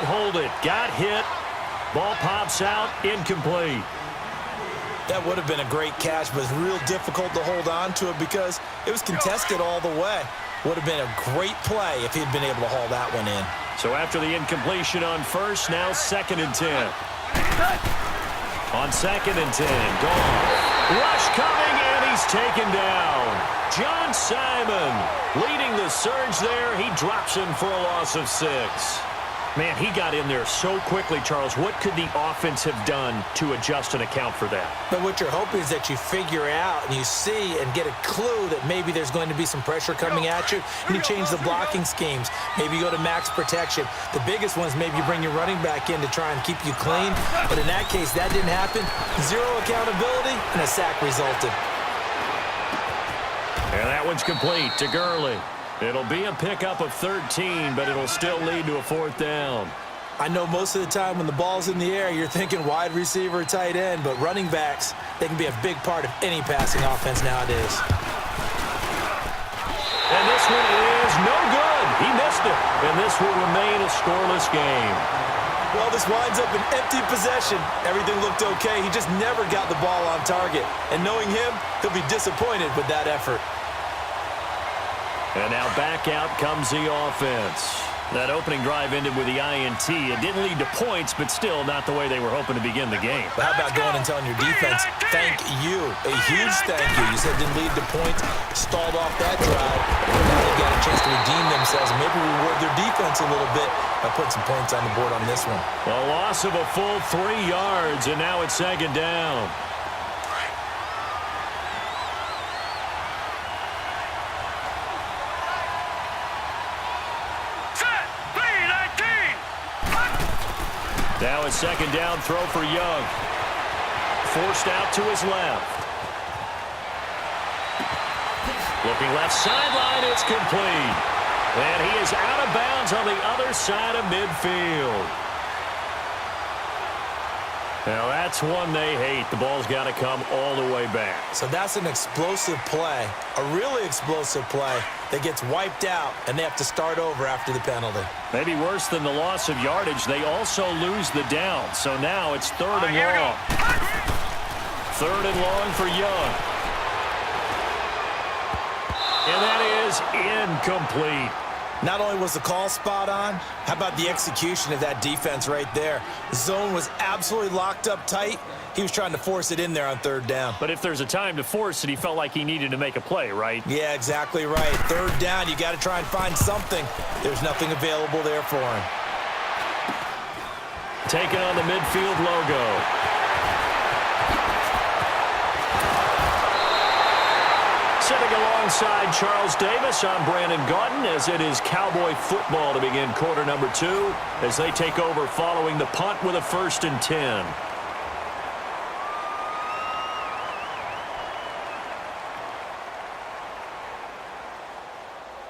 hold it. Got hit. Ball pops out. Incomplete. That would have been a great catch, but it's real difficult to hold on to it because it was contested all the way. Would have been a great play if he'd been able to haul that one in. So after the incompletion on first, now 2nd and 10. On 2nd and 10, gone. Rush coming, and he's taken down. John Simon leading the surge there. He drops him for a loss of 6. Man, he got in there so quickly, Charles. What could the offense have done to adjust and account for that? But what you're hoping is that you figure out and you see and get a clue that maybe there's going to be some pressure coming at you, and you change the blocking schemes. Maybe you go to max protection. The biggest one is maybe you bring your running back in to try and keep you clean. But in that case, that didn't happen. Zero accountability, and a sack resulted. And that one's complete to Gurley. It'll be a pickup of 13, but it'll still lead to a 4th down. I know most of the time when the ball's in the air, you're thinking wide receiver, tight end, but running backs, they can be a big part of any passing offense nowadays. And this one is no good. He missed it. And this will remain a scoreless game. Well, this winds up an empty possession. Everything looked okay. He just never got the ball on target. And knowing him, he'll be disappointed with that effort. And now back out comes the offense. That opening drive ended with the INT. It didn't lead to points, but still not the way they were hoping to begin the game. But how about going and telling your defense, thank you, a huge thank you. You said didn't lead to points, stalled off that drive. Now they've got a chance to redeem themselves and maybe reward their defense a little bit by putting some points on the board on this one. A loss of a full 3 yards, and now it's 2nd down. Now a 2nd down throw for Young. Forced out to his left. Looking left sideline, it's complete. And he is out of bounds on the other side of midfield. Now that's one they hate. The ball's got to come all the way back. So that's an explosive play, a really explosive play that gets wiped out, and they have to start over after the penalty. Maybe worse than the loss of yardage, they also lose the down. So now it's 3rd and long. 3rd and long for Young. And that is incomplete. Not only was the call spot on, how about the execution of that defense right there? The zone was absolutely locked up tight. He was trying to force it in there on 3rd down. But if there's a time to force it, he felt like he needed to make a play, right? Yeah, exactly right. 3rd down, you got to try and find something. There's nothing available there for him. Taking on the midfield logo. Sitting alongside Charles Davis, I'm Brandon Gaudin, as it is Cowboy football to begin quarter number 2 as they take over following the punt with a 1st and 10.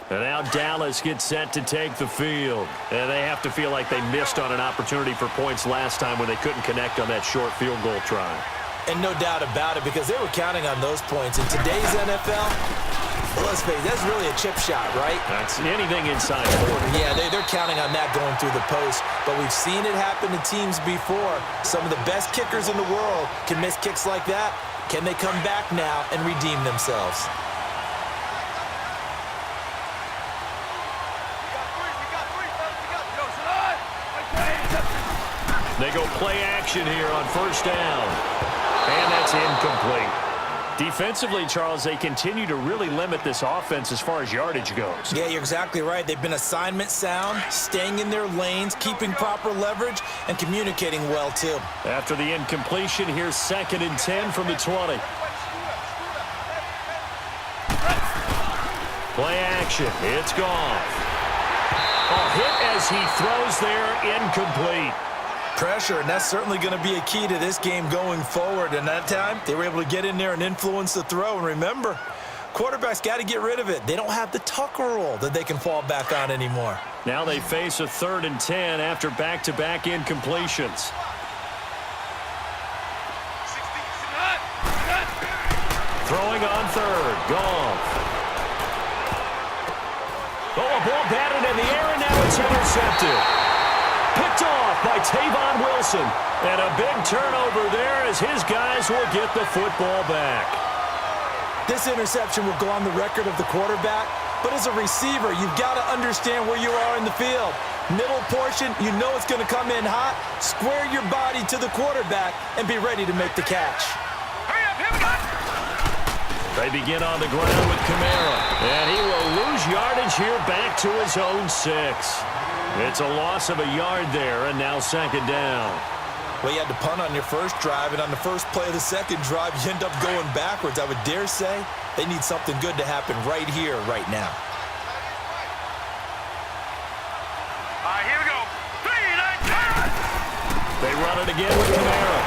And now Dallas gets set to take the field. And they have to feel like they missed on an opportunity for points last time when they couldn't connect on that short field goal try. And no doubt about it, because they were counting on those points. In today's NFL, well, let's face it, that's really a chip shot, right? That's anything inside 40. Yeah, they're counting on that going through the post. But we've seen it happen to teams before. Some of the best kickers in the world can miss kicks like that. Can they come back now and redeem themselves? They go play action here on 1st down. And that's incomplete. Defensively, Charles, they continue to really limit this offense as far as yardage goes. Yeah, you're exactly right. They've been assignment sound, staying in their lanes, keeping proper leverage, and communicating well, too. After the incompletion, here's 2nd and 10 from the 20. Play action. It's gone. A hit as he throws there, incomplete. Pressure, and that's certainly going to be a key to this game going forward. And that time, they were able to get in there and influence the throw. And remember, quarterbacks got to get rid of it. They don't have the Tucker rule that they can fall back on anymore. Now they face a 3rd and 10 after back-to-back incompletions. Throwing on 3rd. Gone. Oh, a ball batted in the air, and now it's intercepted. Picked off off by Tavon Wilson. And a big turnover there as his guys will get the football back. This interception will go on the record of the quarterback, but as a receiver, you've got to understand where you are in the field. Middle portion, you know it's going to come in hot. Square your body to the quarterback and be ready to make the catch. They begin on the ground with Kamara, and he will lose yardage here back to his own 6. It's a loss of a yard there, and now second down. Well, you had to punt on your first drive, and on the first play of the second drive, you end up going backwards. I would dare say they need something good to happen right here, right now. Here we go. 3, 9, 10. They run it again with Kamara,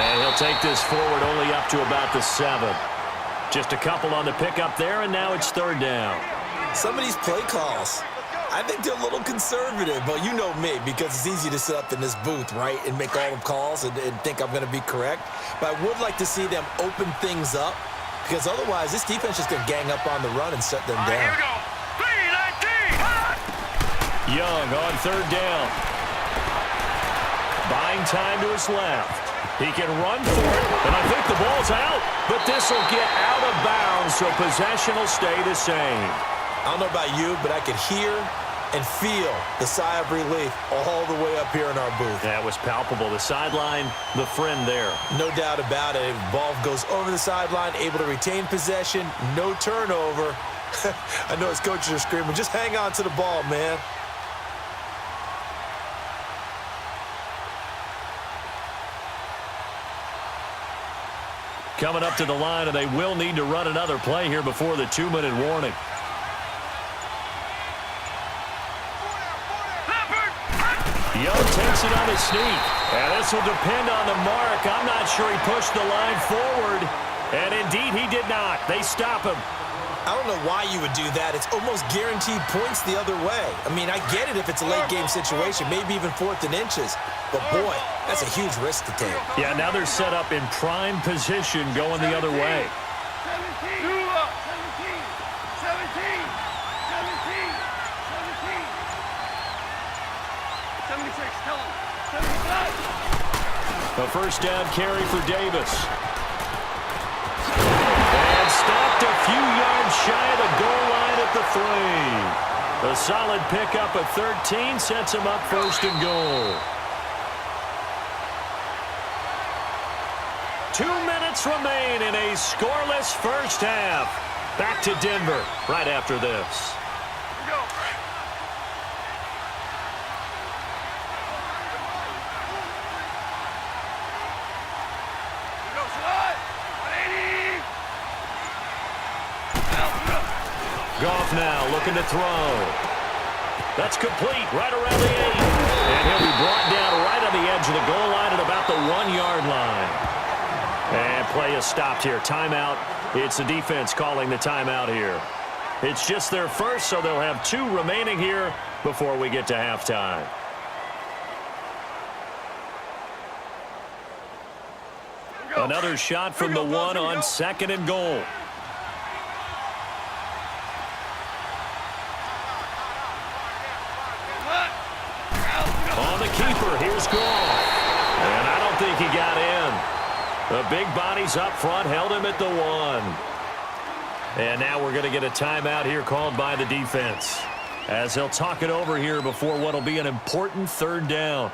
and he'll take this forward only up to about the 7. Just a couple on the pickup there, and now it's third down. Some of these play calls, I think they're a little conservative, but you know me, because it's easy to sit up in this booth, right, and make all the calls and think I'm going to be correct. But I would like to see them open things up, because otherwise this defense is going to gang up on the run and set them down. Here we go. 3, 19. Young on third down. Buying time to his left. He can run for it, and I think the ball's out, but this will get out of bounds, so possession will stay the same. I don't know about you, but I could hear and feel the sigh of relief all the way up here in our booth. That was palpable. The sideline, the friend there. No doubt about it. The ball goes over the sideline, able to retain possession, no turnover. I know his coaches are screaming, just hang on to the ball, man. Coming up to the line, and they will need to run another play here before the 2-minute warning. Young takes it on his sneak, and this will depend on the mark. I'm not sure he pushed the line forward, and indeed he did not. They stop him. I don't know why you would do that. It's almost guaranteed points the other way. I mean, I get it if it's a late-game situation, maybe even 4th and inches. But, boy, that's a huge risk to take. Yeah, now they're set up in prime position going the other way. 17. 17. 17. 76. Tell him. 75. A first down carry for Davis. And stopped a few yards shy of the goal line at the 3. A solid pickup at 13 sets him up first and goal. 2 minutes remain in a scoreless first half. Back to Denver right after this. Go. Go, slide. 180. Goff now looking to throw. That's complete right around the 8. And he'll be brought down right on the edge of the goal line at about the 1-yard line. And play is stopped here. Timeout. It's the defense calling the timeout here. It's just their first, so they'll have 2 remaining here before we get to halftime. Another shot from the 1 on 2nd and goal. On the keeper, here's Goff. And I don't think he got in. The big bodies up front held him at the 1. And now we're going to get a timeout here called by the defense, as they'll talk it over here before what will be an important third down.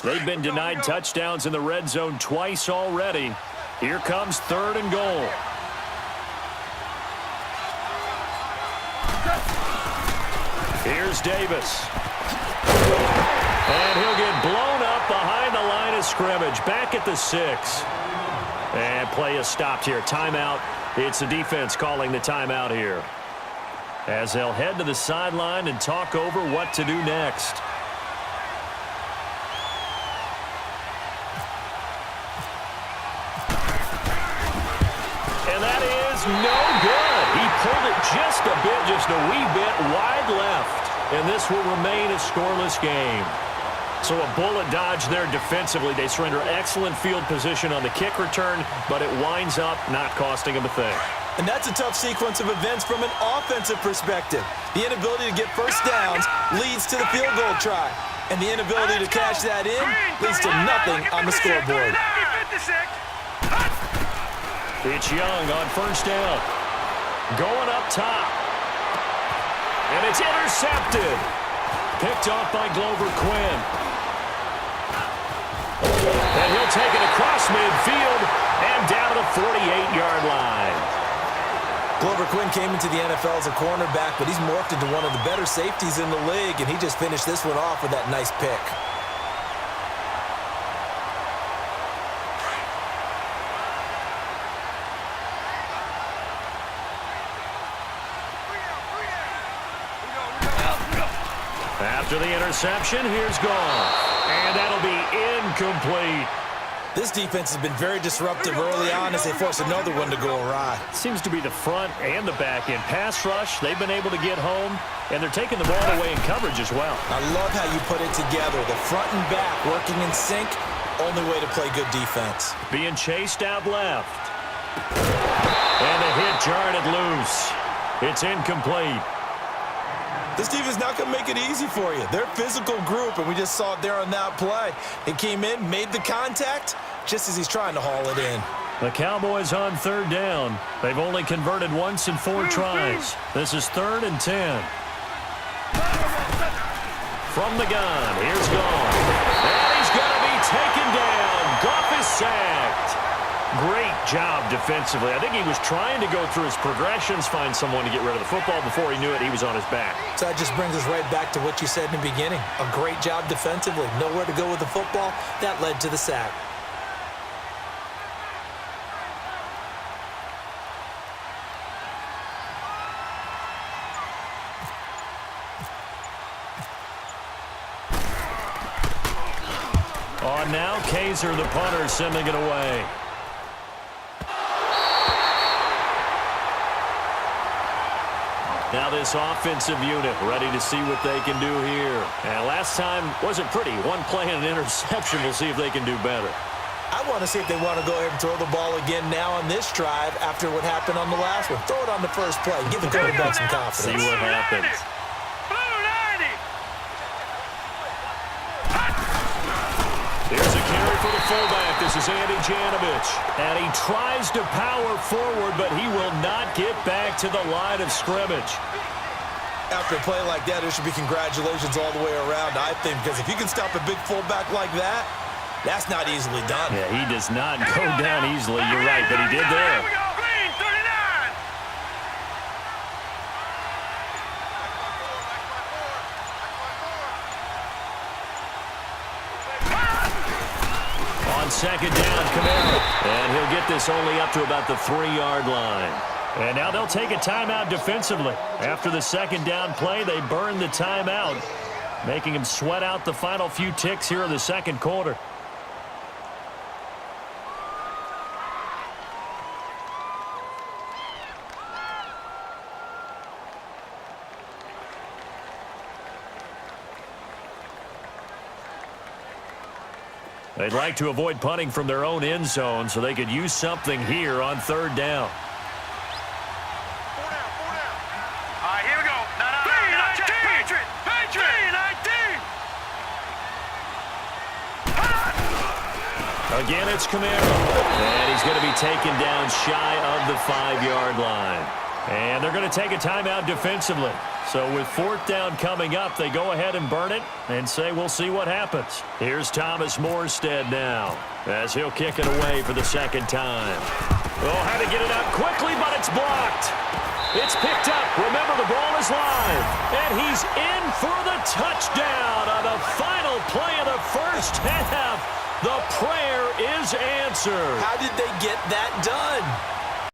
They've been denied touchdowns in the red zone twice already. Here comes 3rd and goal. Here's Davis. And he'll get blown up behind the line of scrimmage. Back at the 6. And play is stopped here. Timeout. It's the defense calling the timeout here, as they'll head to the sideline and talk over what to do next. No good. He pulled it just a wee bit wide left. And this will remain a scoreless game. So a bullet dodge there defensively. They surrender excellent field position on the kick return, but it winds up not costing them a thing. And that's a tough sequence of events from an offensive perspective. The inability to get first downs leads to the field goal try. And the inability to cash that in leads to nothing on the scoreboard. It's Young on first down. Going up top. And it's intercepted. Picked off by Glover Quinn. And he'll take it across midfield and down to the 48-yard line. Glover Quinn came into the NFL as a cornerback, but he's morphed into one of the better safeties in the league, and he just finished this one off with that nice pick. After the interception, here's Goff. And that'll be incomplete. This defense has been very disruptive early on as they force another one to go awry. Seems to be the front and the back end. Pass rush, they've been able to get home, and they're taking the ball away in coverage as well. I love how you put it together. The front and back working in sync, only way to play good defense. Being chased out left. And the hit jarred it loose. It's incomplete. This defense not going to make it easy for you. They're a physical group, and we just saw it there on that play. He came in, made the contact, just as he's trying to haul it in. The Cowboys on third down. They've only converted once in 4 tries. This is 3rd and 10. From the gun, here's Goff. And he's going to be taken down. Goff is sacked. Great job defensively. I think he was trying to go through his progressions, find someone to get rid of the football. Before he knew it, he was on his back. So that just brings us right back to what you said in the beginning. A great job defensively. Nowhere to go with the football. That led to the sack. On now, Kaiser, the punter, sending it away. Now this offensive unit ready to see what they can do here. And last time wasn't pretty. One play and an interception. We'll see if they can do better. I want to see if they want to go ahead and throw the ball again now on this drive after what happened on the last one. Throw it on the first play. Give the quarterback some confidence. See what happens. Here's a carry for the fullback. This is Andy Janovich. And he tries to power forward, but he will not get back to the line of scrimmage. After a play like that, there should be congratulations all the way around, I think, because if you can stop a big fullback like that, that's not easily done. Yeah, he does not go down easily. You're right, but he did there. On second down, Camaro. And he'll get this only up to about the 3-yard line. And now they'll take a timeout defensively. After the second down play, they burn the timeout, making him sweat out the final few ticks here in the second quarter. They'd like to avoid punting from their own end zone so they could use something here on third down. All right, here we go. No. Patriot. Again, it's Camaro. And he's going to be taken down shy of the 5-yard line. And they're going to take a timeout defensively. So with 4th down coming up, they go ahead and burn it and say we'll see what happens. Here's Thomas Morstead now as he'll kick it away for the second time. Oh, had to get it out quickly, but it's blocked. It's picked up. Remember, the ball is live. And he's in for the touchdown on the final play of the first half. The prayer is answered. How did they get that done?